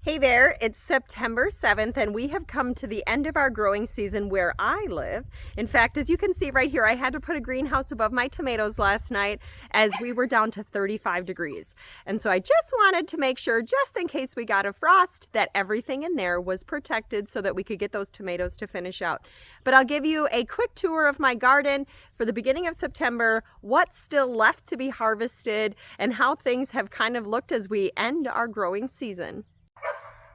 Hey there, it's September 7th and we have come to the end of our growing season where I live. In fact, as you can see right here, I had to put a greenhouse above my tomatoes last night as we were down to 35 degrees. And so I just wanted to make sure, just in case we got a frost, that everything in there was protected so that we could get those tomatoes to finish out. But I'll give you a quick tour of my garden for the beginning of September, what's still left to be harvested, and how things have kind of looked as we end our growing season.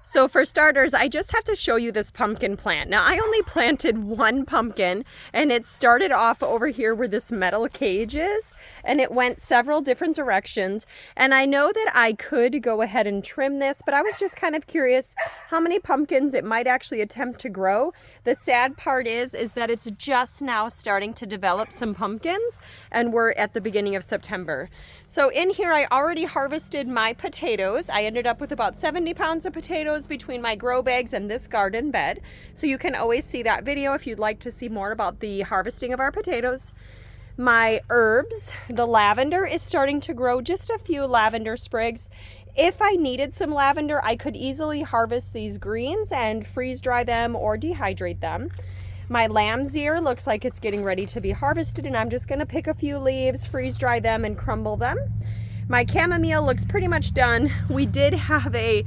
So for starters, I just have to show you this pumpkin plant. Now I only planted one pumpkin and it started off over here where this metal cage is, and it went several different directions. And I know that I could go ahead and trim this, but I was just kind of curious how many pumpkins it might actually attempt to grow. The sad part is that it's just now starting to develop some pumpkins and we're at the beginning of September. So in here I already harvested my potatoes. I ended up with about 70 pounds of potatoes between my grow bags and this garden bed. So you can always see that video if you'd like to see more about the harvesting of our potatoes. My herbs, the lavender is starting to grow, just a few lavender sprigs. If I needed some lavender, I could easily harvest these greens and freeze dry them or dehydrate them. My lamb's ear looks like it's getting ready to be harvested, and I'm just going to pick a few leaves, freeze dry them, and crumble them. My chamomile looks pretty much done. We did have a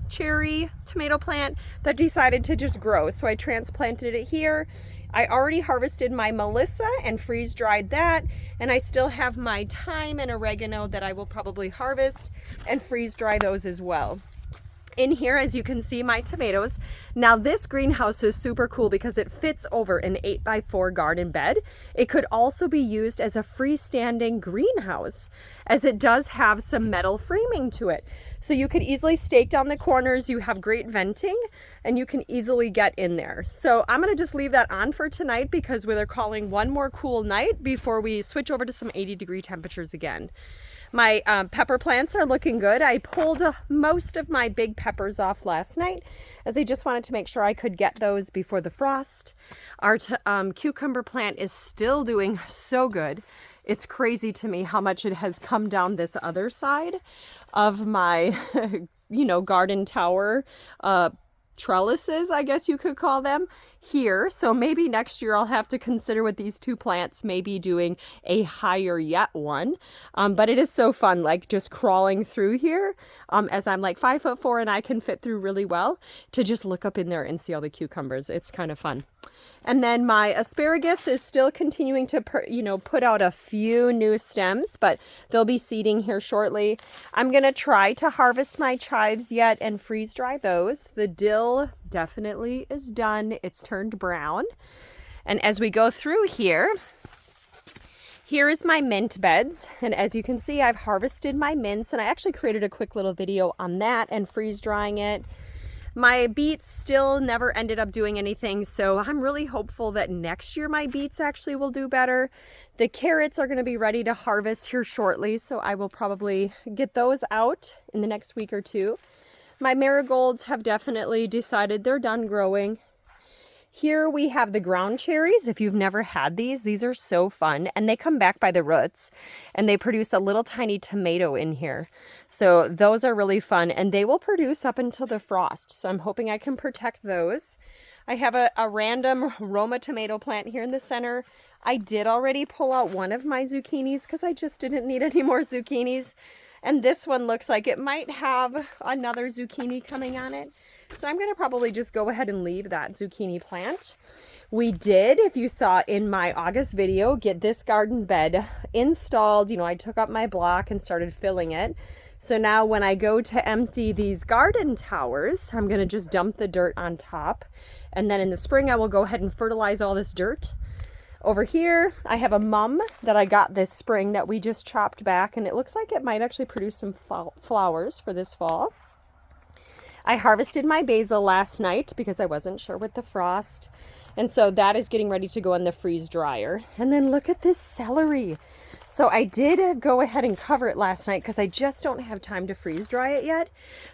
cherry tomato plant that decided to just grow, so I transplanted it here. I already harvested my Melissa and freeze dried that, and I still have my thyme and oregano that I will probably harvest and freeze dry those as well. In here, as you can see, my tomatoes. Now this greenhouse is super cool because it fits over an 8x4 garden bed. It could also be used as a freestanding greenhouse, as it does have some metal framing to it. So you could easily stake down the corners, you have great venting, and you can easily get in there. So I'm gonna just leave that on for tonight because we're calling one more cool night before we switch over to some 80-degree temperatures again. My pepper plants are looking good. I pulled most of my big peppers off last night as I just wanted to make sure I could get those before the frost. Our cucumber plant is still doing so good. It's crazy to me how much it has come down this other side of my, garden tower trellises, I guess you could call them, here. So maybe next year I'll have to consider with these two plants maybe doing a higher yet one. But it is so fun, like just crawling through here as I'm like 5'4" and I can fit through really well, to just look up in there and see all the cucumbers. It's kind of fun. And then my asparagus is still continuing to put out a few new stems, but they'll be seeding here shortly. I'm going to try to harvest my chives yet and freeze dry those. The dill definitely is done. It's turned brown. And as we go through here, here is my mint beds. And as you can see, I've harvested my mints, and I actually created a quick little video on that and freeze drying it. My beets still never ended up doing anything, so I'm really hopeful that next year my beets actually will do better. The carrots are going to be ready to harvest here shortly, so I will probably get those out in the next week or two. My marigolds have definitely decided they're done growing. Here we have the ground cherries. If you've never had these are so fun, and they come back by the roots and they produce a little tiny tomato in here. So those are really fun, and they will produce up until the frost. So I'm hoping I can protect those. I have a random Roma tomato plant here in the center. I did already pull out one of my zucchinis because I just didn't need any more zucchinis. And this one looks like it might have another zucchini coming on it. So I'm going to probably just go ahead and leave that zucchini plant. We did, if you saw in my August video, get this garden bed installed. I took up my block and started filling it. So now when I go to empty these garden towers, I'm going to just dump the dirt on top. And then in the spring, I will go ahead and fertilize all this dirt. Over here, I have a mum that I got this spring that we just chopped back, and it looks like it might actually produce some flowers for this fall. I harvested my basil last night because I wasn't sure with the frost. And so that is getting ready to go in the freeze dryer. And then look at this celery. So I did go ahead and cover it last night because I just don't have time to freeze dry it yet.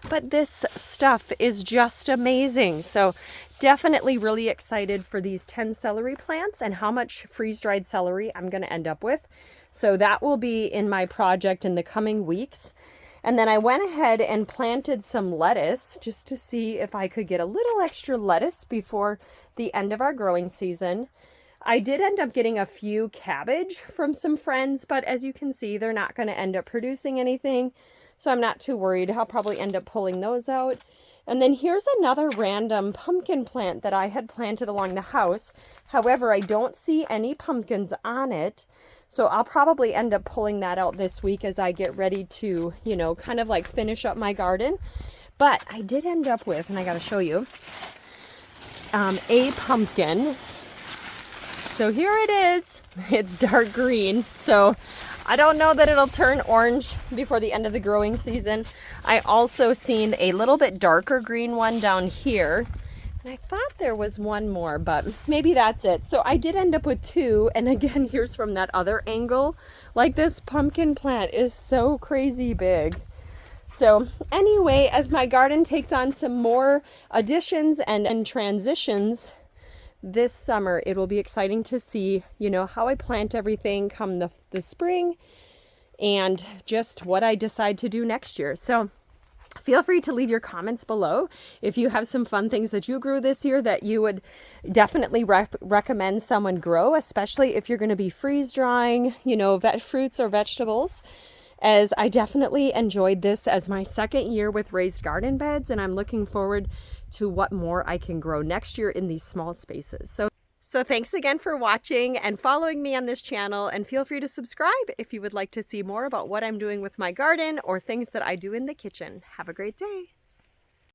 But this stuff is just amazing. So definitely really excited for these 10 celery plants and how much freeze dried celery I'm going to end up with. So that will be in my project in the coming weeks. And then I went ahead and planted some lettuce just to see if I could get a little extra lettuce before the end of our growing season. I did end up getting a few cabbage from some friends, but as you can see, they're not going to end up producing anything. So I'm not too worried. I'll probably end up pulling those out. And then here's another random pumpkin plant that I had planted along the house. However, I don't see any pumpkins on it. So I'll probably end up pulling that out this week as I get ready to, you know, kind of like finish up my garden. But I did end up with, and I got to show you, a pumpkin. So here it is. It's dark green. So I don't know that it'll turn orange before the end of the growing season. I also seen a little bit darker green one down here. And I thought there was one more, but maybe that's it. So I did end up with two. And again, here's from that other angle. Like, this pumpkin plant is so crazy big. So anyway, as my garden takes on some more additions and transitions this summer, it will be exciting to see, you know, how I plant everything come the spring and just what I decide to do next year. So feel free to leave your comments below if you have some fun things that you grew this year that you would definitely recommend someone grow, especially if you're going to be freeze drying, you know, fruits or vegetables. As I definitely enjoyed this as my second year with raised garden beds, and I'm looking forward to what more I can grow next year in these small spaces. So thanks again for watching and following me on this channel, and feel free to subscribe if you would like to see more about what I'm doing with my garden or things that I do in the kitchen. Have a great day.